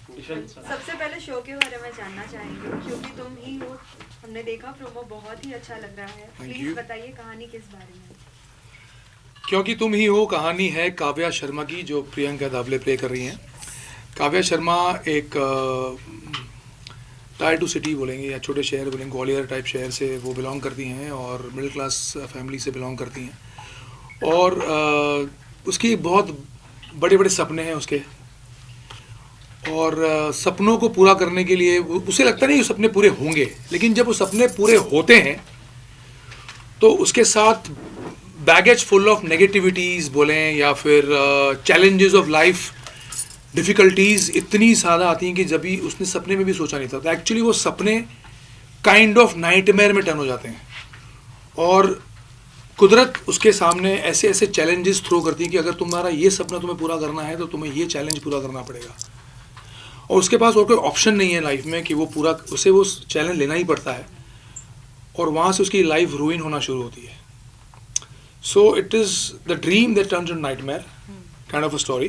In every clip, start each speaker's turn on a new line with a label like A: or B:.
A: सबसे पहले शो के बारे में जानना चाहेंगे, क्योंकि तुम ही हो, हमने देखा प्रोमो बहुत ही अच्छा लग रहा है। प्लीज बताइए कहानी किस बारे में।
B: क्योंकि तुम ही हो कहानी है काव्या शर्मा की, जो प्रियंका दावले प्ले कर रही हैं। काव्या शर्मा एक टायर टू सिटी बोलेंगे या छोटे शहर बोलेंगे, ग्वालियर टाइप शहर से वो बिलोंग करती हैं और मिडिल क्लास फैमिली से बिलोंग करती हैं। और उसकी बहुत बड़े बड़े सपने हैं उसके, और सपनों को पूरा करने के लिए उसे लगता नहीं वो सपने पूरे होंगे, लेकिन जब वो सपने पूरे होते हैं तो उसके साथ बैगेज फुल ऑफ नेगेटिविटीज़ बोलें या फिर चैलेंजेस ऑफ लाइफ, डिफ़िकल्टीज़ इतनी ज़्यादा आती हैं कि जब भी उसने सपने में भी सोचा नहीं था, तो एक्चुअली वो सपने काइंड ऑफ नाइटमेयर में टर्न हो जाते हैं। और कुदरत उसके सामने ऐसे ऐसे चैलेंजेस थ्रो करती है कि अगर तुम्हारा ये सपना तुम्हें पूरा करना है तो तुम्हें ये चैलेंज पूरा करना पड़ेगा। और उसके पास और कोई ऑप्शन नहीं है लाइफ में कि वो पूरा, उसे वो चैलेंज लेना ही पड़ता है, और वहाँ से उसकी लाइफ रूइन होना शुरू होती है। So it is the dream that turns into nightmare kind of a story,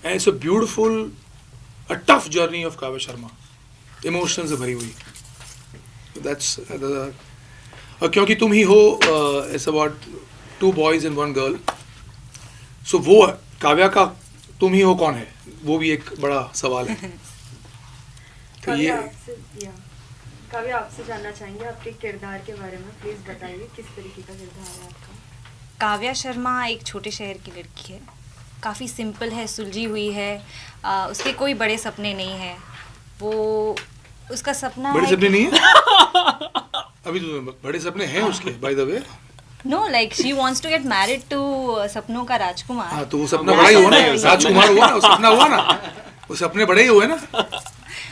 B: and it's a beautiful, a tough journey of Kavya Sharma, emotions से भरी हुई। That's Kyunki Tum Hi Ho it's about 2 boys and 1 girl. So वो काव्या का तुम ही हो कौन है, वो भी एक बड़ा सवाल है। तो ये
A: काव्या आपसे जानना चाहेंगे आपके किरदार के बारे में। प्लीज बताइए किस तरीके का किरदार है आपका।
C: काव्या शर्मा एक छोटे शहर की लड़की है, काफ़ी सिंपल है, सुलझी हुई है। उसके कोई बड़े सपने नहीं है। वो उसका सपना
B: बड़े
C: है
B: सपने नहीं है अभी तो बड़े सपने हैं उसके, by the way.
C: No, like she wants to get married to सपनों का राजकुमार।
B: हाँ, तो वो सपना बड़ा ही हुआ ना, राजकुमार हुआ ना, वो सपना हुआ ना, वो सपने बड़े ही हुए ना।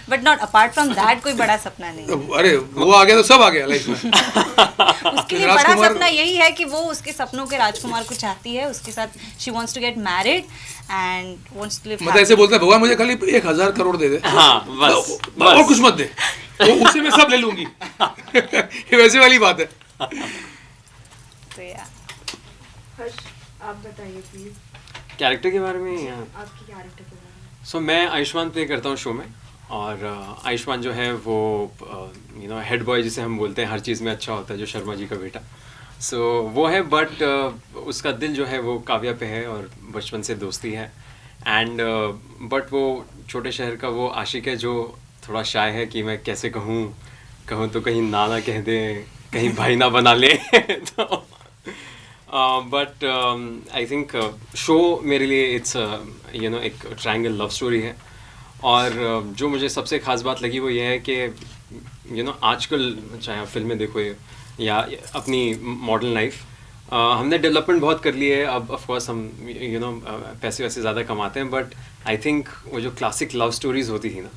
C: But not apart from that, कोई बड़ा सपना नहीं।
B: अरे वो आ गया तो सब आ गया लाइफ में।
C: उसके लिए बड़ा सपना यही है कि वो उसके सपनों के राजकुमार को चाहती है, उसके साथ she wants to get married and wants to live.
B: मतलब ऐसे बोलता है भगवान मुझे खाली 1000 करोड़ दे दे,
D: हाँ बस
B: और कुछ मत दे, वो उसे मैं सब ले लूंगी। ये वैसे वाली बात है।
C: तो या
A: हर्ष, आप बताइए प्लीज
D: कैरेक्टर के बारे में।
A: आपकी कैरेक्टर के बारे में।
D: सो मैं आयुष्मान प्ले करता हूँ शो में, और आयुष्मान जो है वो हेड बॉय जिसे हम बोलते हैं, हर चीज़ में अच्छा होता है, जो शर्मा जी का बेटा। सो वो है, बट उसका दिल जो है वो काव्या पे है और बचपन से दोस्ती है। एंड बट वो छोटे शहर का वो आशिक है जो थोड़ा शाय है कि मैं कैसे कहूँ तो कहीं ना कह दे, कहीं भाई ना बना ले। तो बट आई थिंक शो मेरे लिए इट्स एक ट्रायंगल लव स्टोरी है। और जो मुझे सबसे ख़ास बात लगी वो ये है कि आजकल चाहे आप फिल्में देखो या अपनी मॉडर्न लाइफ, हमने डेवलपमेंट बहुत कर ली है। अब ऑफ कोर्स हम पैसे वैसे ज़्यादा कमाते हैं, बट आई थिंक वो जो क्लासिक लव स्टोरीज़ होती थी ना,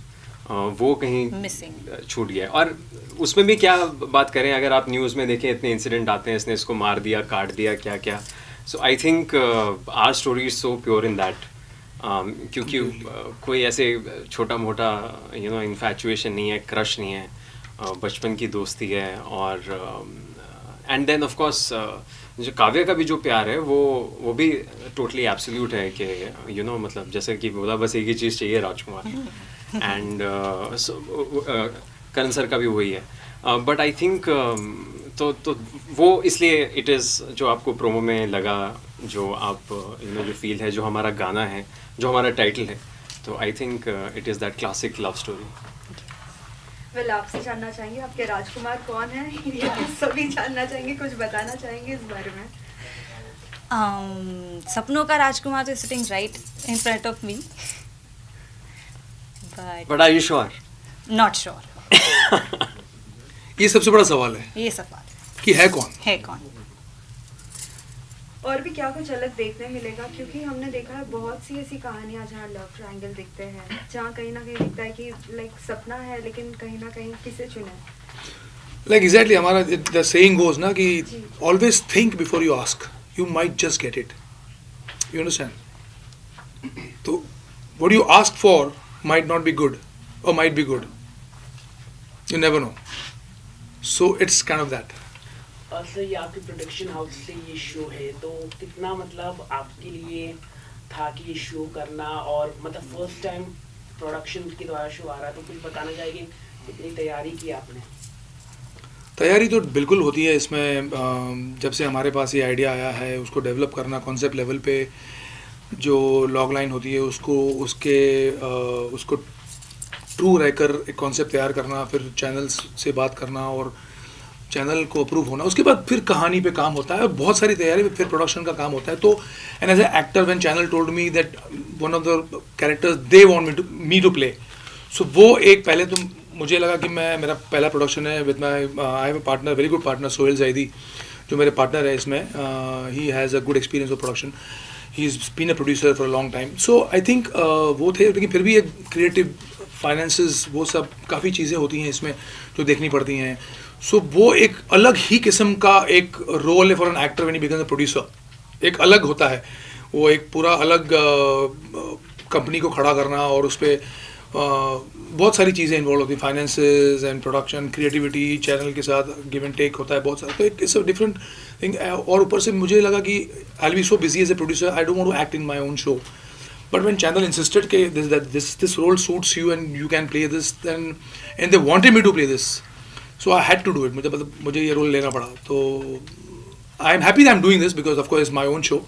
D: वो कहीं
C: मिसिंग
D: छूट गया है। और उसमें भी क्या बात करें, अगर आप न्यूज़ में देखें इतने इंसिडेंट आते हैं, इसने इसको मार दिया, काट दिया, क्या क्या। So I think our story is so pure in that, क्योंकि कोई ऐसे छोटा मोटा इन्फैचुएशन नहीं है, क्रश नहीं है, बचपन की दोस्ती है। और एंड देन ऑफ कोर्स जो काव्या का भी जो प्यार है वो भी टोटली एब्सोल्यूट है कि मतलब जैसे कि बोला, बस एक ही चीज़ चाहिए, राजकुमार। एंड करण सर का भी वही है। बट आई थिंक तो वो इसलिए इट इज़, जो आपको प्रोमो में लगा, जो आप जो फील है, जो हमारा गाना है, जो हमारा टाइटल है, तो I think it is that classic love story.
A: Well, आपसे जानना चाहेंगे आपके राजकुमार कौन है। ये तो सभी जानना चाहेंगे, कुछ बताना चाहेंगे इस बारे में।
C: सपनों का राजकुमार तो sitting right in front of me,
D: but are you sure?
C: Not sure.
B: ये सबसे बड़ा सवाल है,
C: ये सवाल है
B: कि है कौन।
C: है कौन।
A: और भी क्या कुछ अलग देखने मिलेगा, क्योंकि हमने देखा है बहुत सी ऐसी कहानियां जहाँ लव ट्रायंगल दिखते हैं, जहाँ कहीं ना कहीं दिखता है कि लाइक सपना है लेकिन कहीं ना कहीं किसे चुने।
B: लाइक एग्जैक्टली हमारा द सेइंग गोज ना कि always think before you ask, you might just get it, you understand. तो what you ask for might not be good or might be good, you never know, so it's kind of that.
E: Sir, ये आपके production house से ये show है, तो कितना मतलब आपके लिए था कि ये शो करना, और मतलब फर्स्ट टाइम प्रोडक्शन के द्वारा शो आ रहा है, तो कुछ बताना चाहिए कितनी तैयारी की आपने?
B: तैयारी तो बिल्कुल होती है इसमें। जब से हमारे पास ये आइडिया आया है, उसको डेवलप करना कॉन्सेप्ट लेवल पे, जो लॉग लाइन होती है उसको ट्रू रहकर एक कॉन्सेप्ट तैयार करना, फिर चैनल्स से बात करना और चैनल को अप्रूव होना, उसके बाद फिर कहानी पे काम होता है, बहुत सारी तैयारी, फिर प्रोडक्शन का काम होता है। तो and as a actor when channel told me that one of the characters they want me to play, so वो एक पहले तो मुझे लगा कि मेरा पहला प्रोडक्शन है with my I have a partner, very good partner Sohail Zaidi, जो मेरे पार्टनर है इसमें। He has a good experience of production, he is been a producer for a long time. So I think वो थे, लेकिन फिर भी एक क्रिएटिव फाइनेंसेस, वो सब काफ़ी चीज़ें होती हैं इसमें जो देखनी पड़ती हैं। सो वो एक अलग ही किस्म का एक रोल है for an actor when he becomes a producer, एक अलग होता है वो, एक पूरा अलग कंपनी को खड़ा करना, और उस पर बहुत सारी चीज़ें इन्वॉल्व होती हैं, finances and production, creativity, channel के साथ गिव एंड टेक होता है बहुत सारा, तो एक इट्स अ डिफरेंट थिंग। और ऊपर से मुझे लगा कि I will be so busy as a producer, I don't want to act in my own show, but when channel insisted कि this role suits you and you can play this, then and they wanted me to play this, so I had to do it. मुझे ये role लेना पड़ा, तो I am happy that I'm doing this because of course it's my own show.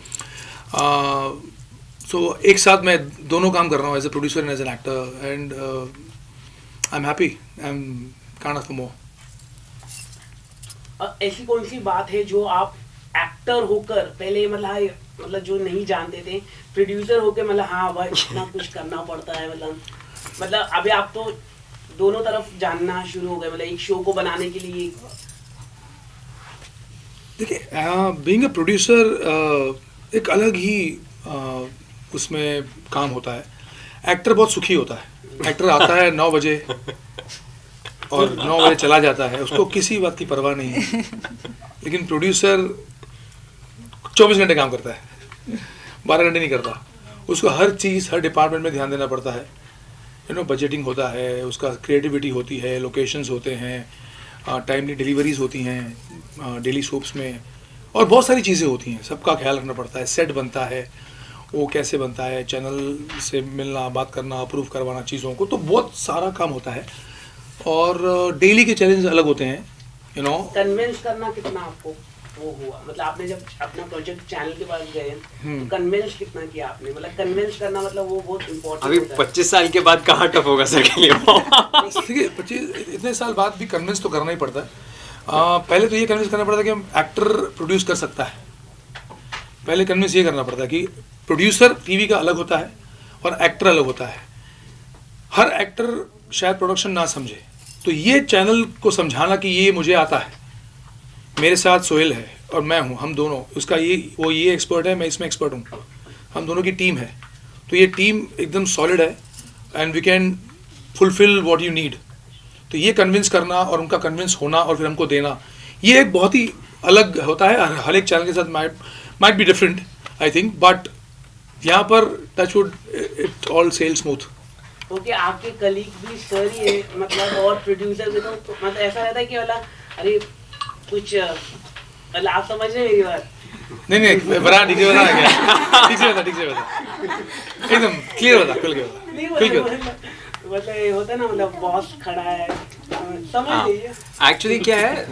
B: So एक साथ मैं दोनों काम कर रहा हूँ, as a producer and as an actor, and I'm happy. I'm can't ask for more.
E: ऐसी कौन सी बात है जो आप एक्टर होकर पहले मतलब जो नहीं जानते थे, प्रोड्यूसर होकर मतलब हाँ भाई इतना कुछ करना पड़ता है, मतलब अभी आप तो दोनों तरफ जानना शुरू हो गए, मतलब एक शो को बनाने के लिए?
B: देखिए, बीइंग अ प्रोड्यूसर एक अलग ही उसमें काम होता है। एक्टर बहुत सुखी होता है, एक्टर आता है 9 बजे और 9 बजे चला जाता है, उसको किसी बात की परवाह नहीं है। लेकिन प्रोड्यूसर 24 घंटे काम करता है, 12 घंटे नहीं करता। उसको हर चीज़, हर डिपार्टमेंट में ध्यान देना पड़ता है। बजटिंग होता है, उसका क्रिएटिविटी होती है, लोकेशंस होते हैं, टाइमली डिलीवरीज होती हैं डेली सोप्स में, और बहुत सारी चीज़ें होती हैं, सबका ख्याल रखना पड़ता है। सेट बनता है, वो कैसे बनता है, चैनल से मिलना, बात करना, अप्रूव करवाना चीज़ों को, तो बहुत सारा काम होता है। और डेली के चैलेंज अलग होते हैं,
E: कन्विंस करना कितना आपको वो हुआ, मतलब आपने जब अपना प्रोजेक्ट चैनल के पास गए तो कन्विंस कितना किया आपने? मतलब कन्विंस करना मतलब वो बहुत इम्पोर्टेंट
D: अभी 25 साल के बाद कहाँ टफ होगा सर के लिए?
B: देखिए, 25 इतने साल बाद भी कन्विंस तो करना ही पड़ता है। पहले तो ये कन्विंस करना पड़ता है कि एक्टर प्रोड्यूस कर सकता है। पहले कन्विंस ये करना पड़ता है कि प्रोड्यूसर टीवी का अलग होता है और एक्टर अलग होता है। हर एक्टर शायद प्रोडक्शन ना समझे, तो ये चैनल को समझाना कि ये मुझे आता है, मेरे साथ सोहेल है और मैं हूँ, हम दोनों, उसका वो ये एक्सपर्ट है, मैं इसमें एक्सपर्ट हूँ, हम दोनों की टीम है, तो ये टीम एकदम सॉलिड है and we can fulfil what you need. तो ये कन्विंस करना और उनका कन्विंस होना और फिर हमको देना, ये एक बहुत ही अलग होता है। हर एक चैनल के साथ might be different I think, but यहाँ पर touch wood it all sail smooth.
E: Okay, आपके कलीग भी सर ही है मतलब, और प्रोड्यूसर भी, तो मतलब ऐसा रहता है कि वाला अरे कुछ मतलब आप समझ रहे मेरी बात?
B: नहीं बता, ठीक से बता एकदम क्लियर बता, खुल के बता।
E: मतलब ये होता है ना, मतलब बॉस खड़ा है, समझ लीजिए।
D: एक्चुअली क्या है,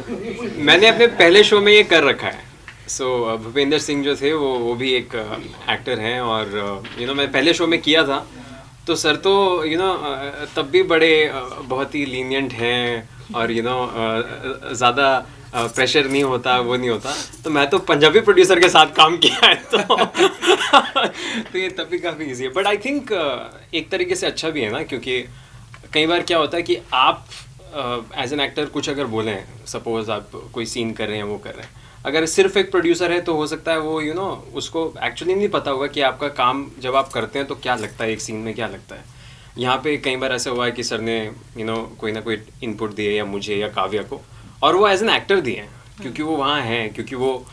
D: मैंने अपने पहले शो में ये कर रखा है। सो भूपेंद्र सिंह जो थे वो भी एक एक्टर हैं, और मैं पहले शो में किया था, तो सर तो तब भी बड़े बहुत ही लीनियंट हैं, और ज़्यादा प्रेशर नहीं होता, वो नहीं होता। तो मैं तो पंजाबी प्रोड्यूसर के साथ काम किया है, तो ये तब भी काफ़ी ईजी है। बट आई थिंक एक तरीके से अच्छा भी है ना, क्योंकि कई बार क्या होता है कि आप एज एन एक्टर कुछ अगर बोलें, सपोज आप कोई सीन कर रहे हैं, वो कर रहे हैं, अगर सिर्फ एक प्रोड्यूसर है तो हो सकता है वो उसको एक्चुअली नहीं पता होगा कि आपका काम जब आप करते हैं तो क्या लगता है, एक सीन में क्या लगता है। यहाँ पे कई बार ऐसा हुआ है कि सर ने कोई ना कोई इनपुट दिए, या मुझे या काव्या को, और वो एज एन एक्टर दिए हैं, क्योंकि वो वहाँ हैं, क्योंकि वो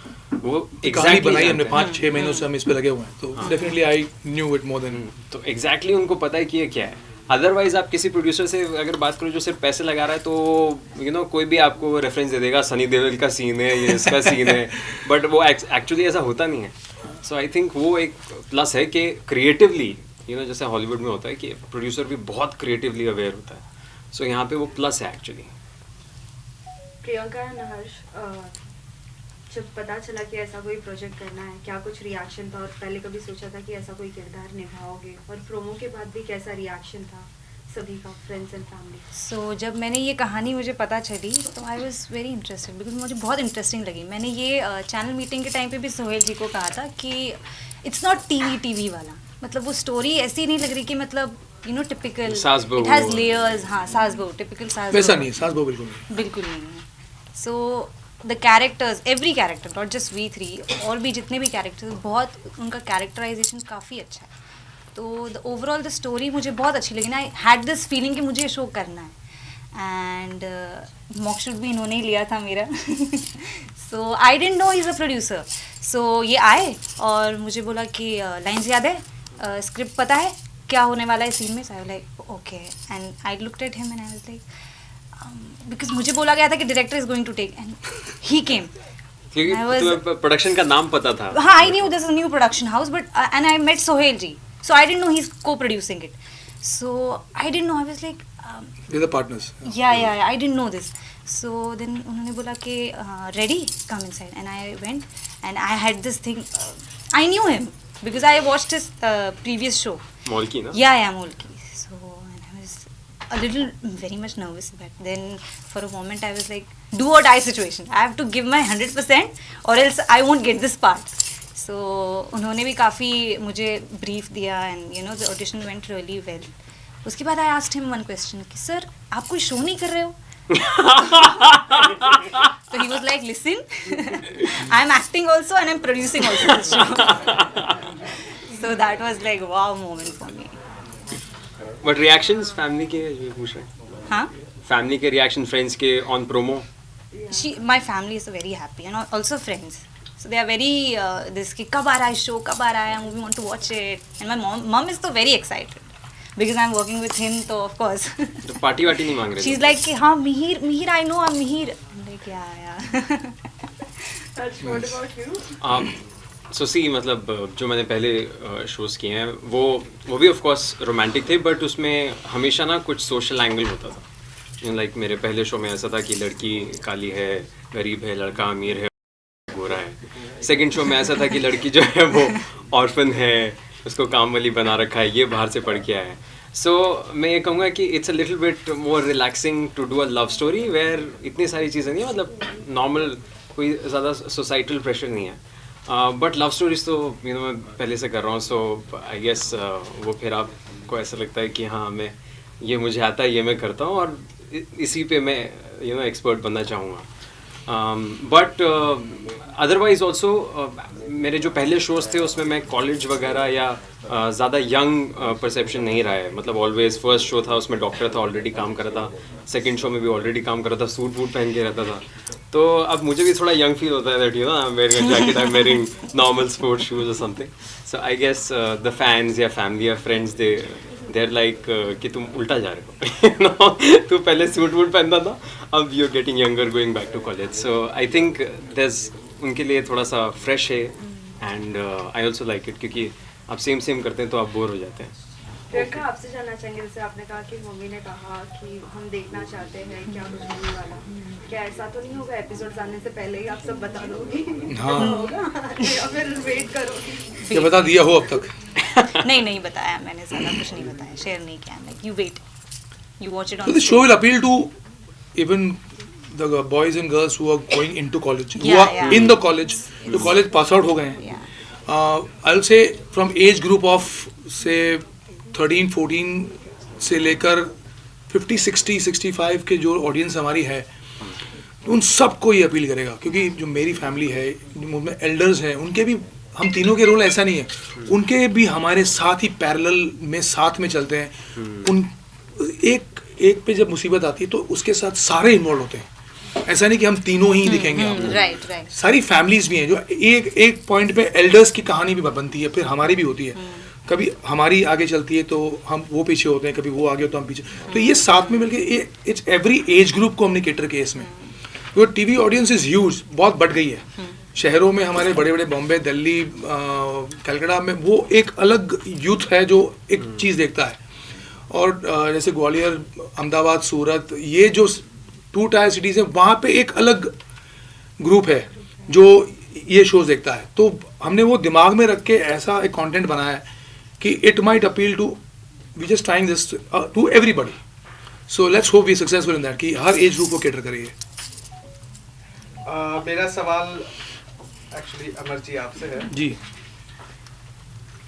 B: एग्जैक्टली बनाई हमने 5-6 महीनों से हम इस पे लगे हुए हैं, तो definitely I knew it more than.
D: तो एग्जैक्टली उनको पता है कि ये क्या है। अदरवाइज आप किसी प्रोड्यूसर से अगर बात करो जो सिर्फ पैसे लगा रहा है, तो कोई भी आपको रेफरेंस दे देगा, सनी देओल का सीन है, ये इसका सीन है, बट वो एक्चुअली ऐसा होता नहीं है। सो आई थिंक वो एक प्लस है कि क्रिएटिवली जैसे हॉलीवुड में होता है कि प्रोड्यूसर भी बहुत क्रिएटिवली अवेयर होता है, सो यहाँ पे वो प्लस है एक्चुअली।
A: प्रियंका एंड हर्ष, जब पता चला कि ऐसा कोई प्रोजेक्ट करना है, क्या कुछ रिएक्शन था, और पहले कभी सोचा था कि ऐसा कोई किरदार निभाओगे, और प्रोमो के बाद भी कैसा रिएक्शन था सभी का, फ्रेंड्स एंड फैमिली?
C: सो जब मैंने ये कहानी मुझे पता चली तो I was very interested, because मुझे बहुत इंटरेस्टिंग लगी। मैंने ये चैनल मीटिंग के टाइम पे भी सोहेल जी को कहा था कि इट्स नॉट टीवी वाला, मतलब वो स्टोरी ऐसी नहीं लग रही कि मतलब टिपिकल,
D: सास बहू।
C: It has layers. हाँ, सास बहू, टिपिकल सास
B: वैसा
C: बहू।
B: नहीं है, सास बहू बिल्कुल नहीं।
C: बिल्कुल नहीं है। So the characters, every character, not just we three, और भी जितने भी कैरेक्टर्स, बहुत उनका कैरेक्टराइजेशन काफ़ी अच्छा है। तो द ओवरऑल द स्टोरी मुझे बहुत अच्छी लगी ना। आई हैड दिस फीलिंग कि मुझे ये शो करना है, एंड मॉकशूट भी इन्होंने ही लिया था मेरा। So I didn't know he is a producer. So ये आए और मुझे बोला कि लाइन्स याद है, स्क्रिप्ट पता है क्या होने वाला है सीन में? So I like okay, and I looked at him and I was like, because मुझे बोला गया था कि director is going to take, and he came.
D: क्योंकि
C: I was-
D: तुम्हें प्रोडक्शन का नाम पता था।
C: हाँ, I knew this is a new production house, but and I met Sohail ji, so I didn't know he's co-producing it. So I didn't know. I was like,
B: We're the partners.
C: yeah, I didn't know this. So then उन्होंने बोला कि ready, come inside, and I went, and I had this thing. I knew him because I watched his previous show.
D: Mall की ना?
C: Yeah, Molki. So and I was a little, very much nervous, but then for a moment I was like, do or die situation. I have to give my 100% or else I won't get this part. So उन्होंने भी काफ़ी मुझे brief दिया, and the audition went really well. उसके बाद I asked him one question कि sir आप कोई शो नहीं कर रहे हो? So he was like, listen, I'm acting also and I'm producing also this show. So that was like wow moment for me.
D: But reactions family के जो पूछ रहे हैं,
C: हाँ,
D: फैमिली के रिएक्शन, फ्रेंड्स के on promo?
C: my family is very happy, and also friends. So they are very this कि कब आ रहा है शो, कब आ रहा है movie, want to watch it. And my mom is so very excited because I'm working with him, so of course.
D: तो party वार्टी नहीं मांग रहे
C: She's
D: थे?
C: like कि हाँ Mihir, I know I'm Mihir. I'm like yeah.
A: Harsh, what about you?
D: सो सी मतलब जो मैंने पहले शोज़ किए हैं वो भी ऑफ कोर्स रोमांटिक थे, बट उसमें हमेशा ना कुछ सोशल एंगल होता था। लाइक मेरे पहले शो में ऐसा था कि लड़की काली है, गरीब है, लड़का अमीर है, गोरा है। सेकंड शो में ऐसा था कि लड़की जो है वो ऑर्फन है, उसको काम वाली बना रखा है, ये बाहर से पढ़ के आया है। सो मैं ये कहूँगा कि it's a little bit more relaxing to do a love story where इतनी सारी चीज़ें नहीं, मतलब नॉर्मल कोई ज़्यादा सोसाइटल प्रेशर नहीं है। बट लव स्टोरीज तो मैं पहले से कर रहा हूँ, सो आई गेस वो फिर आपको ऐसा लगता है कि हाँ मैं ये मुझे आता है, ये मैं करता हूँ, और इसी पे मैं एक्सपर्ट बनना चाहूँगा। बट अदरवाइज ऑल्सो मेरे जो पहले शोज़ थे उसमें मैं कॉलेज वगैरह या ज़्यादा यंग परसेप्शन नहीं रहा है। मतलब ऑलवेज फर्स्ट शो था उसमें डॉक्टर था, ऑलरेडी काम कर रहा था, सेकंड शो में भी ऑलरेडी काम कर रहा था, सूट वूट पहन के रहता था। तो अब मुझे भी थोड़ा यंग फील होता है that I am wearing a jacket, I am wearing normal sports shoes और something. So I guess the fans या फैमिली या फ्रेंड्स देर लाइक कि तुम उल्टा जा रहे हो। तू पहले सूट वूट पहनता था, अब you are getting younger going back to college. So I think there's उनके लिए थोड़ा सा फ्रेश है, and I also like it, क्योंकि आप सेम करते हैं तो आप बोर हो जाते हैं।
A: प्रियंका, आपसे जानना चाहेंगे, जैसे आपने कहा कि मम्मी ने कहा कि हम देखना चाहते हैं क्या कुछ मूवी वाला, क्या ऐसा तो नहीं होगा एपिसोड्स आने से पहले ही आप सब बता दोगी?
B: हाँ।
A: होगा या फिर वेट करोगी?
B: क्या बता दिया हो अब तक?
C: नहीं बताया मैंने, ज़्यादा कुछ नहीं बताया, शेयर नहीं किया। Like you wait, you watch it
B: So
C: on
B: the show will appeal to even the boys and girls who are going into college, who
C: Yeah,
B: are
C: yeah.
B: in the college, जो college pass out हो गए हैं. I'll say from age group of say 13-14 से लेकर 50-60 65 के जो audience हमारी है, उन सबको ये अपील करेगा, क्योंकि जो मेरी फैमिली है, उनमें एल्डर्स हैं, उनके भी हम तीनों के रोल ऐसा नहीं है, उनके भी हमारे साथ ही पैरेलल में साथ में चलते हैं। उन एक पे जब मुसीबत आती है तो उसके साथ सारे इन्वॉल्व होते हैं। ऐसा नहीं कि हम तीनों ही दिखेंगे आपको,
C: राइट।
B: सारी फैमिलीज भी हैं जो एक पॉइंट पे एल्डर्स की कहानी भी बनती है, फिर हमारी भी होती है। कभी हमारी आगे चलती है तो हम वो पीछे होते हैं, कभी वो आगे होता है हम पीछे, तो ये साथ में मिलके इट्स एवरी एज ग्रुप को हमने केटर किया इसमें। वो टीवी ऑडियंस इज ह्यूज, बहुत बढ़ गई है, शहरों में हमारे बड़े बड़े बॉम्बे, दिल्ली, कलकत्ता में वो एक अलग यूथ है जो एक चीज़ देखता है। और जैसे ग्वालियर, अहमदाबाद, सूरत, ये जो 2 टायर सिटीज़ हैं, वहाँ पे एक अलग ग्रुप है जो ये शोज़ देखता है। तो हमने वो दिमाग में रख के ऐसा एक कंटेंट बनाया है कि it might appeal to, we just trying this to everybody. So let's hope we successful in that कि हर एज ग्रुप को कैटर करिए।
F: मेरा सवाल एक्चुअली अमर जी आपसे है।
B: जी,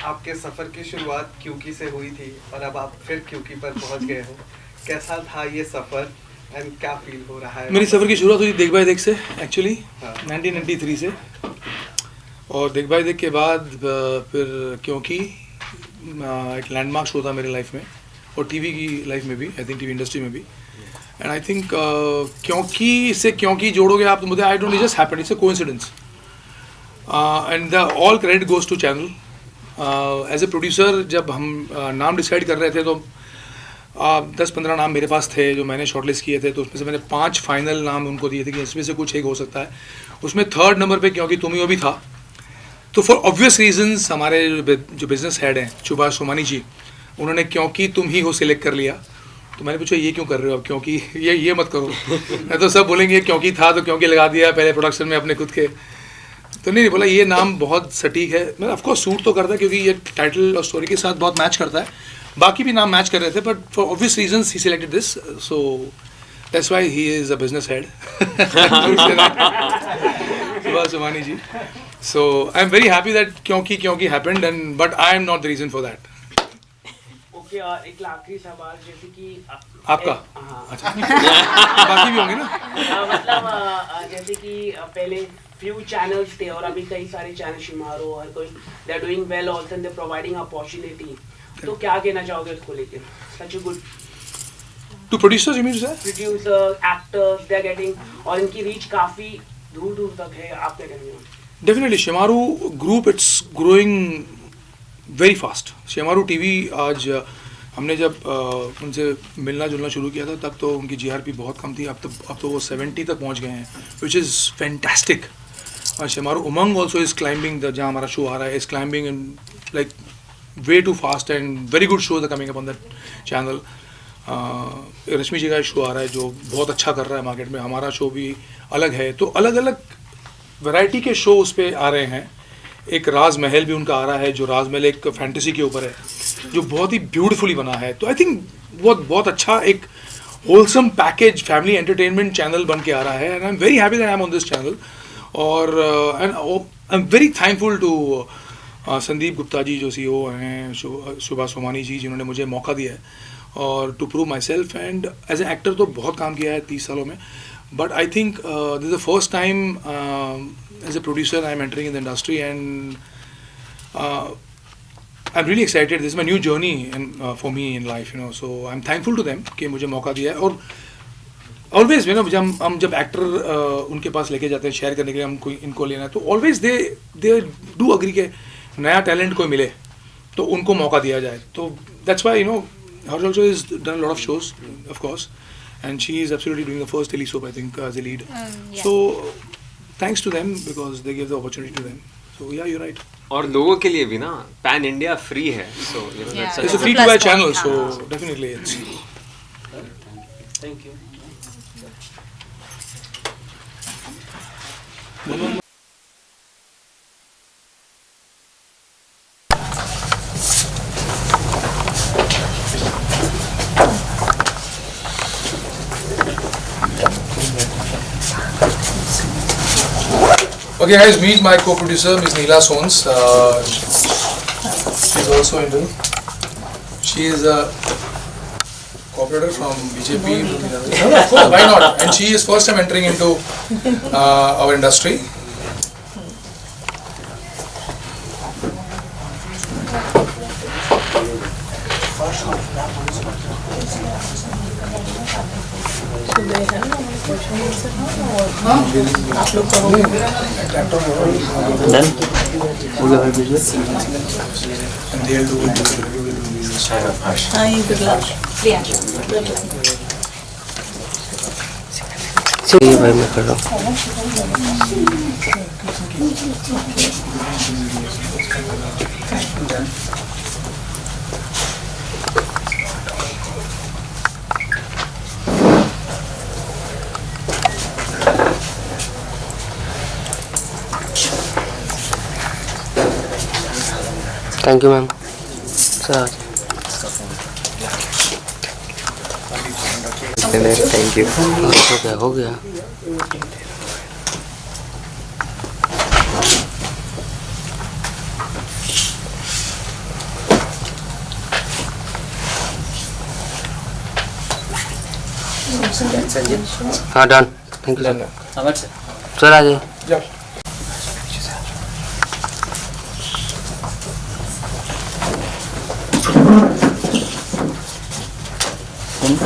F: आपके सफ़र की शुरुआत क्यूकी से हुई थी और अब आप फिर क्यूकी पर पहुंच गए हो। कैसा था ये सफ़र एंड क्या फील हो रहा है?
B: मेरी सफ़र की शुरुआत हुई देख भाई देख से एक्चुअली
F: हाँ।
B: 1993 से, और देख भाई देख के बाद फिर क्योंकि एक लैंडमार्क शो था मेरे लाइफ में और टीवी की लाइफ में भी, आई थिंक टीवी इंडस्ट्री में भी। एंड आई थिंक क्योंकि से क्योंकि जोड़ोगे आप तो मुझे, I don't, just happened, it's a coincidence and the all credit goes to channel. As a producer जब हम नाम डिसाइड कर रहे थे तो 10-15 नाम मेरे पास थे जो मैंने शॉर्टलिस्ट किए थे, तो उसमें से मैंने 5 फाइनल नाम उनको दिए थे कि इसमें से कुछ एक हो सकता है। उसमें 3rd नंबर पे क्योंकि तुम ही वो भी था। तो फॉर ऑब्वियस रीजंस हमारे जो बिजनेस हेड हैं सुभाष सोमानी जी, उन्होंने क्योंकि तुम ही हो सिलेक्ट कर लिया। तो मैंने पूछा ये क्यों कर रहे हो अब, क्योंकि ये मत करो नहीं तो सब बोलेंगे क्योंकि था तो क्योंकि लगा दिया पहले प्रोडक्शन में अपने खुद के। तो नहीं बोला ये नाम बहुत सटीक है, मतलब ऑफकोर्स सूट तो करता है क्योंकि ये टाइटल और स्टोरी के साथ बहुत मैच करता है। बाकी भी नाम मैच कर रहे थे but for obvious reasons he selected this, so that's why he is a business head Subhash Somani ji. So I am very happy that क्योंकि happened and but I am not the reason for that.
E: Okay, और एक आखिरी सवाल, जैसे कि
B: आपका?
E: हाँ
B: अच्छा बाकी भी होंगे ना?
E: मतलब जैसे कि पहले फ्यू चैनल्स थे और अभी कई सारे चैनल शिमारो और कोई they are doing well also, they providing opportunity. तो क्या कहना चाहोगे उसको लेकर? Such a good
B: to producers, you mean sir?
E: Producer, actors, they are getting, और इनकी रीच काफी दूर दूर तक है। आप क्या कहेंगे?
B: Definitely Shemaroo group, it's growing very fast. Shemaroo TV आज हमने जब उनसे मिलना जुलना शुरू किया था तब तो उनकी जीआरपी बहुत कम थी, अब तो वो 70 तक पहुंच गए हैं, विच इज़ फैंटास्टिक। और शिमारू उमंग ऑल्सो इज़ क्लाइंबिंग, जहाँ हमारा शो आ रहा है, is climbing in like way too fast and very good shows are coming up on that channel. रश्मि जी का शो आ रहा है जो बहुत अच्छा कर रहा है मार्केट में, हमारा शो भी अलग है, तो अलग अलग वैरायटी के शो उस पर आ रहे हैं। एक राज महल भी उनका आ रहा है जो राज महल एक फैंटेसी के ऊपर है जो बहुत ही ब्यूटीफुली बना है। तो आई थिंक बहुत अच्छा एक wholesome package family entertainment channel बन के आ रहा है and I am very happy that I am on this channel. और and I am very thankful to Sandeep Gupta ji जो CEO हैं, सुभाष सोमानी जी जिन्होंने मुझे मौका दिया है और to prove myself. And as a actor तो बहुत काम किया है 30 सालों में, but I think this is the first time as a producer I am entering in the industry and I am really excited. This is my new journey for me in life, you know, so I am thankful to them कि मुझे मौका दिया है। और always you know हम जब actor उनके पास लेके जाते हैं शेयर करने के लिए, हम कोई इनको लेना है तो ऑलवेज दे डू अग्री के नया टैलेंट कोई मिले तो उनको मौका दिया जाए। तो that's why you know her also is done lot of shows of course and she is absolutely doing the first telly soap I think as a lead. So thanks to them because they give the opportunity to them. So yeah you right.
D: और लोगों के लिए भी ना pan India free है, so you know that's
B: it's a free to watch channel, so definitely it's.
E: Thank you.
B: Okay guys, meet my co-producer Ms. Neela Sons. She's also into. She is a co-operator from BJP. Of course, why not? And she is first time entering into our industry. And they'll do
G: Hi, good luck.
C: Priyanshu.
G: चलिए भाई मैं कर रहा हूँ। Thank you ma'am. Sir thank you. हो गया। हाँ done. Thank you sir. Sir आ जाइए।
H: कौन